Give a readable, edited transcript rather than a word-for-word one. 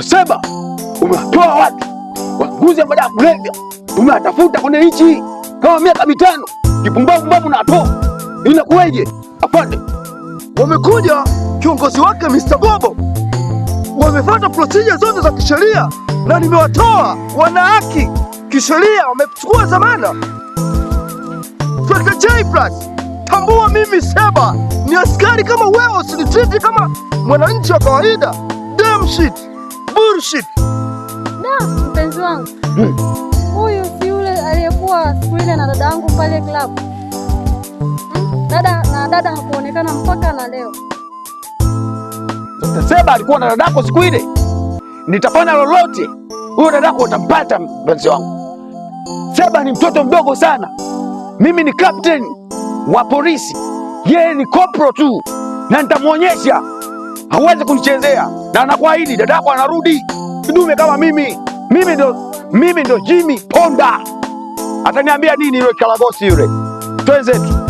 Seba, umewatoa watu waguzi wa madawa kulevya, umewatafuta kwenye nchi kama miaka 5, kipumbavu na atoa. Inakuweje? Afande, wamekuja kiongozi wake Mr. Bobo, wamefuata procedure zote za kisheria na nimewatoa, wana haki kisheria, wamechukua dhamana. Inspector J+, tambua mimi Seba ni askari kama wewe, usinitreat kama mwananchi wa kawaida. Damn shit, bullshit. Na mpenzi wangu, huyu si yule aliyekuwa siku ile na dada yangu pale club? Dada hakuonekana mpaka na leo. Seba alikuwa na dadako siku ile. Nitafanya lolote huyo dadako utampata, mpenzi wangu. Seba ni mtoto mdogo sana. Mimi ni captain wa polisi, yeye ni kopro tu, na nitamwonyesha hawezi kunichezea, na nakuahidi dadako anarudi kidume kama mimi. Mimi ndo Jimmy Ponda. Ataniambia nini yule Kalagosi yule? Twenzetu.